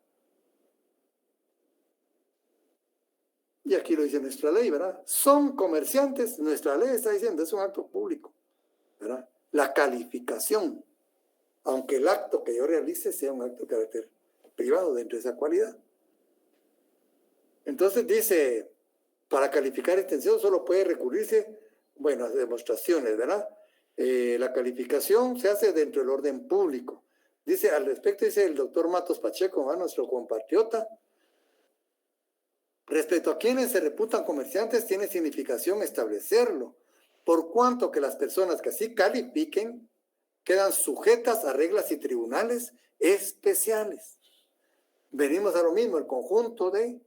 Y aquí lo dice nuestra ley, ¿verdad? Son comerciantes, nuestra ley está diciendo, es un acto público, ¿verdad? La calificación, aunque el acto que yo realice sea un acto de carácter privado dentro de esa cualidad. Entonces dice, para calificar extensión solo puede recurrirse, bueno, a demostraciones, ¿verdad? La calificación se hace dentro del orden público. Dice, al respecto dice el doctor Matos Pacheco, ¿verdad?, nuestro compatriota, respecto a quienes se reputan comerciantes, tiene significación establecerlo, por cuanto que las personas que así califiquen quedan sujetas a reglas y tribunales especiales. Venimos a lo mismo, el conjunto de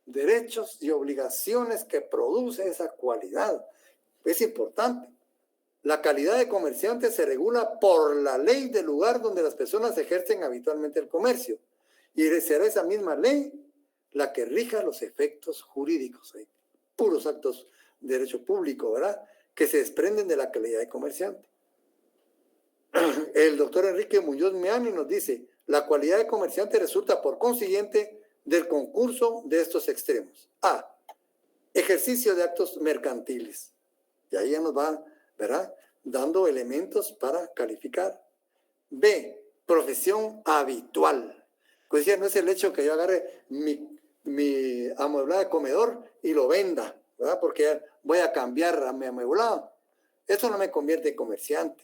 derechos y obligaciones que produce esa cualidad. Es importante. La calidad de comerciante se regula por la ley del lugar donde las personas ejercen habitualmente el comercio. Y será esa misma ley la que rija los efectos jurídicos, puros actos de derecho público, ¿verdad?, que se desprenden de la calidad de comerciante. El doctor Enrique Muñoz Meani nos dice, la cualidad de comerciante resulta por consiguiente del concurso de estos extremos. A, ejercicio de actos mercantiles. Y ahí ya nos va, ¿verdad?, dando elementos para calificar. B, profesión habitual. Pues ya no es el hecho que yo agarre mi amueblado de comedor y lo venda, ¿verdad?, porque voy a cambiar a mi amueblado. Eso no me convierte en comerciante.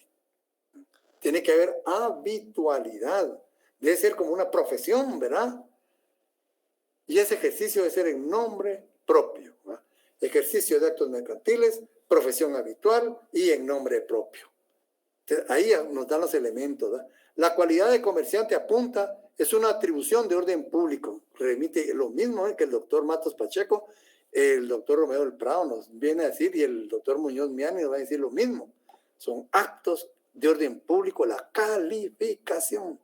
Tiene que haber habitualidad. Debe ser como una profesión, ¿verdad? Y ese ejercicio debe ser en nombre propio, ¿verdad? Ejercicio de actos mercantiles, profesión habitual y en nombre propio. Entonces, ahí nos dan los elementos, ¿verdad? La cualidad de comerciante apunta, es una atribución de orden público. Remite lo mismo que el doctor Matos Pacheco, el doctor Romero del Prado nos viene a decir, y el doctor Muñoz Miani nos va a decir lo mismo. Son actos de orden público, la calificación.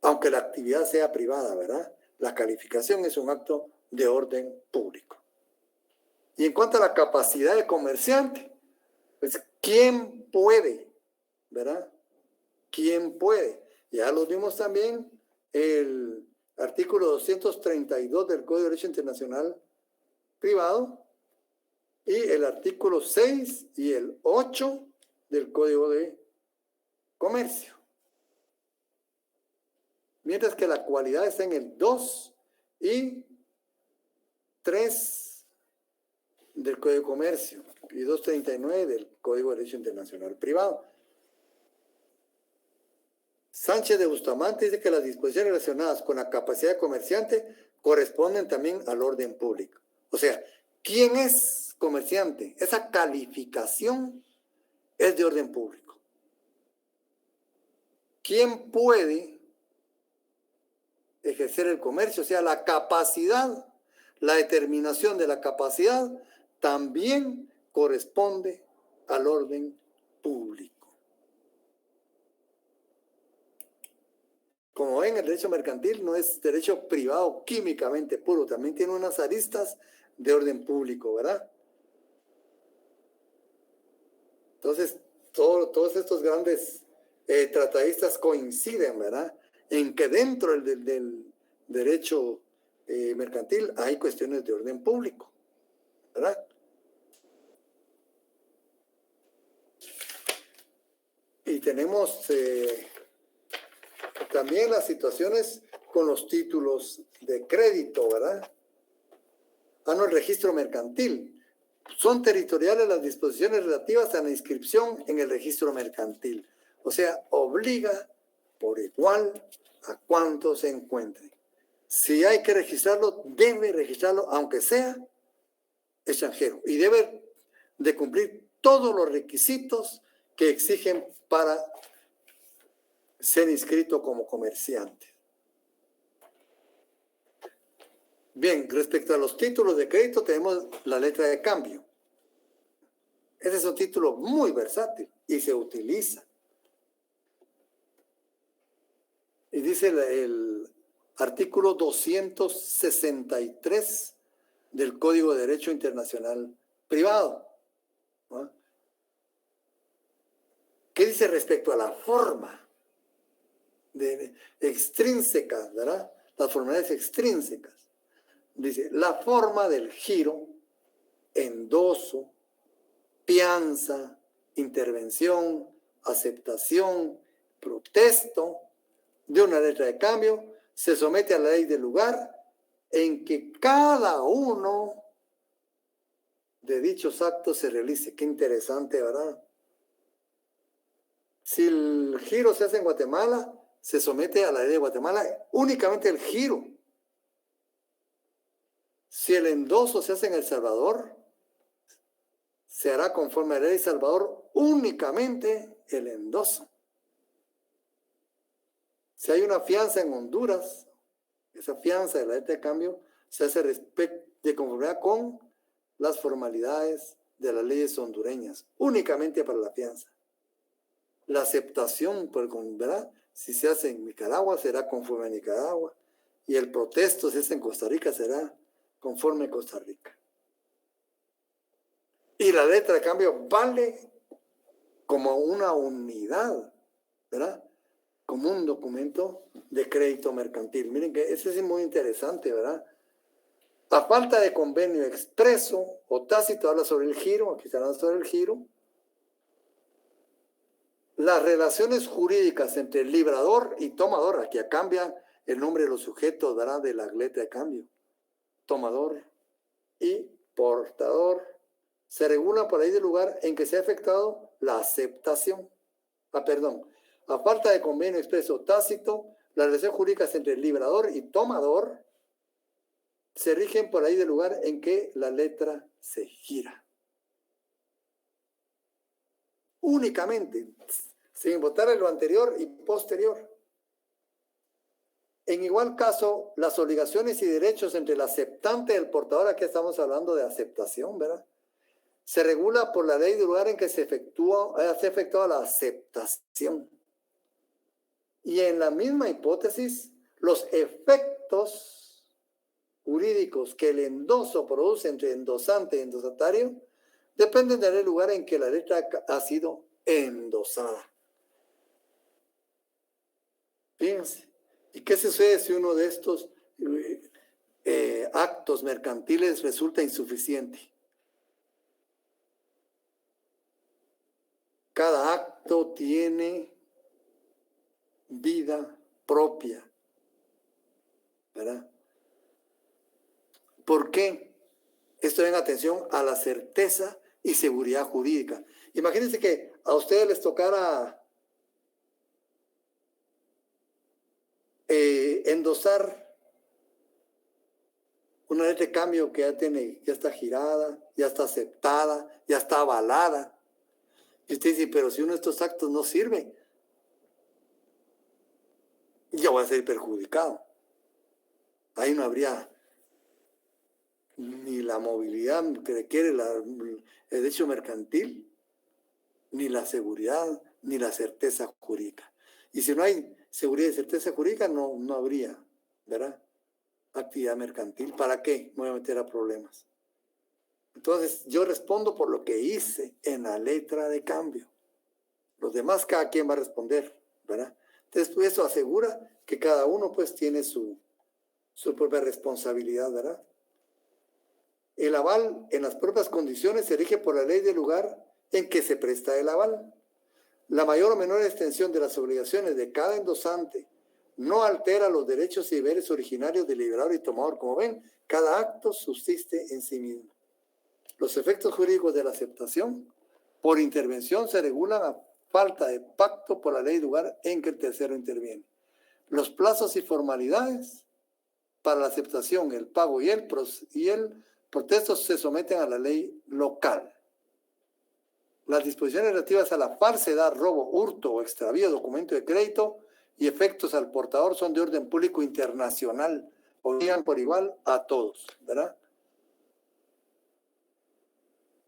Aunque la actividad sea privada, ¿verdad? La calificación es un acto de orden público. Y en cuanto a la capacidad de comerciante, pues, ¿quién puede? ¿Verdad? ¿Quién puede? Ya lo vimos también, el artículo 232 del Código de Derecho Internacional Privado y el artículo 6 y el 8 del Código de Comercio. Mientras que la cualidad está en el 2 y 3 del Código de Comercio y 239 del Código de Derecho Internacional Privado. Sánchez de Bustamante dice que las disposiciones relacionadas con la capacidad de comerciante corresponden también al orden público. O sea, ¿quién es comerciante, esa calificación es de orden público. ¿Quién puede ejercer el comercio? O sea, la capacidad, la determinación de la capacidad también corresponde al orden público. Como ven, el derecho mercantil no es derecho privado químicamente puro, también tiene unas aristas de orden público, ¿verdad? Entonces, todos estos grandes tratadistas coinciden, ¿verdad?, en que dentro del derecho mercantil hay cuestiones de orden público, ¿verdad? Y tenemos también las situaciones con los títulos de crédito, ¿verdad? No, el registro mercantil. Son territoriales las disposiciones relativas a la inscripción en el registro mercantil. O sea, obliga por igual a cuanto se encuentre. Si hay que registrarlo, debe registrarlo, aunque sea extranjero. Y debe de cumplir todos los requisitos que exigen para ser inscrito como comerciante. Bien, respecto a los títulos de crédito, tenemos la letra de cambio. Ese es un título muy versátil y se utiliza. Y dice el artículo 263 del Código de Derecho Internacional Privado, ¿no? ¿Qué dice respecto a la forma extrínseca, ¿verdad? Las formalidades extrínsecas. Dice, la forma del giro, endoso, fianza, intervención, aceptación, protesto de una letra de cambio se somete a la ley del lugar en que cada uno de dichos actos se realice. Qué interesante, ¿verdad? Si el giro se hace en Guatemala, se somete a la ley de Guatemala únicamente el giro. Si el endoso se hace en El Salvador, se hará conforme a la ley de Salvador únicamente el endoso. Si hay una fianza en Honduras, esa fianza de la letra de cambio se hace de conformidad con las formalidades de las leyes hondureñas, únicamente para la fianza. La aceptación, ¿verdad?, si se hace en Nicaragua, será conforme a Nicaragua, y el protesto, si es en Costa Rica, será conforme a Costa Rica. Y la letra de cambio vale como una unidad, ¿verdad?, como un documento de crédito mercantil. Miren que ese es muy interesante, ¿verdad? A falta de convenio expreso o tácito, habla sobre el giro, aquí se habla sobre el giro. Las relaciones jurídicas entre librador y tomador, aquí cambia el nombre de los sujetos, ¿verdad?, de la letra de cambio. Tomador y portador se regulan por ahí del lugar en que se ha efectuado la aceptación. A falta de convenio expreso o tácito, las relaciones jurídicas entre librador y tomador se rigen por ahí del lugar en que la letra se gira. Únicamente, sin votar en lo anterior y posterior. En igual caso, las obligaciones y derechos entre el aceptante y el portador, aquí estamos hablando de aceptación, ¿verdad?, se regula por la ley del lugar en que se ha efectuado la aceptación. Y en la misma hipótesis, los efectos jurídicos que el endoso produce entre endosante y endosatario dependen del lugar en que la letra ha sido endosada. Fíjense. ¿Y qué sucede si uno de estos actos mercantiles resulta insuficiente? Cada acto tiene vida propia, ¿verdad? ¿Por qué? Esto en atención a la certeza y seguridad jurídica. Imagínense que a ustedes les tocara endosar una letra de cambio que ya está girada, ya está aceptada, ya está avalada. Y usted dice, pero si uno de estos actos no sirve, ya voy a ser perjudicado. Ahí no habría ni la movilidad que requiere el derecho mercantil, ni la seguridad, ni la certeza jurídica. Y si no hay seguridad y certeza jurídica, no habría, ¿verdad?, actividad mercantil. ¿Para qué? Me voy a meter a problemas. Entonces, yo respondo por lo que hice en la letra de cambio. Los demás, cada quien va a responder, ¿verdad? Entonces, pues, eso asegura que cada uno, pues, tiene su propia responsabilidad, ¿verdad? El aval, en las propias condiciones, se rige por la ley del lugar en que se presta el aval. La mayor o menor extensión de las obligaciones de cada endosante no altera los derechos y deberes originarios del liberador y tomador. Como ven, cada acto subsiste en sí mismo. Los efectos jurídicos de la aceptación por intervención se regulan a falta de pacto por la ley del lugar en que el tercero interviene. Los plazos y formalidades para la aceptación, el pago y el protesto se someten a la ley local. Las disposiciones relativas a la falsedad, robo, hurto o extravío de documento de crédito y efectos al portador son de orden público internacional, obligan por igual a todos, ¿verdad?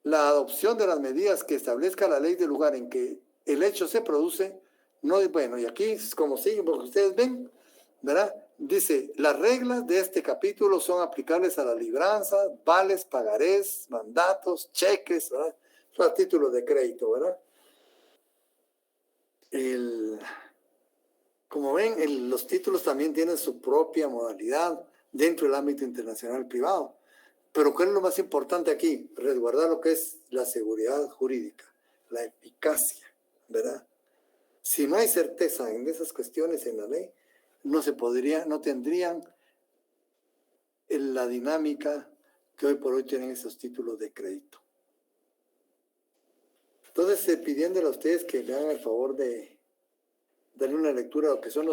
La adopción de las medidas que establezca la ley del lugar en que el hecho se produce, no, bueno, y aquí es como sigue, porque ustedes ven, ¿verdad? Dice, las reglas de este capítulo son aplicables a la libranza, vales, pagarés, mandatos, cheques, ¿verdad? Son a título de crédito, ¿verdad? Como ven, los títulos también tienen su propia modalidad dentro del ámbito internacional privado. Pero ¿cuál es lo más importante aquí? Resguardar lo que es la seguridad jurídica, la eficacia, ¿verdad? Si no hay certeza en esas cuestiones en la ley, no tendrían la dinámica que hoy por hoy tienen esos títulos de crédito. Entonces, pidiéndole a ustedes que me hagan el favor de darle una lectura a lo que son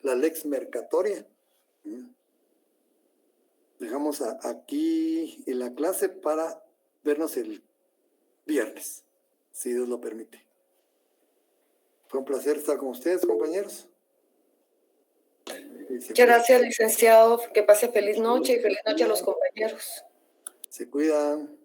la lex mercatoria. Dejamos aquí en la clase para vernos el viernes, si Dios lo permite. Fue un placer estar con ustedes, compañeros. Muchas gracias, licenciado. Que pase feliz noche y feliz noche a los compañeros. Se cuidan.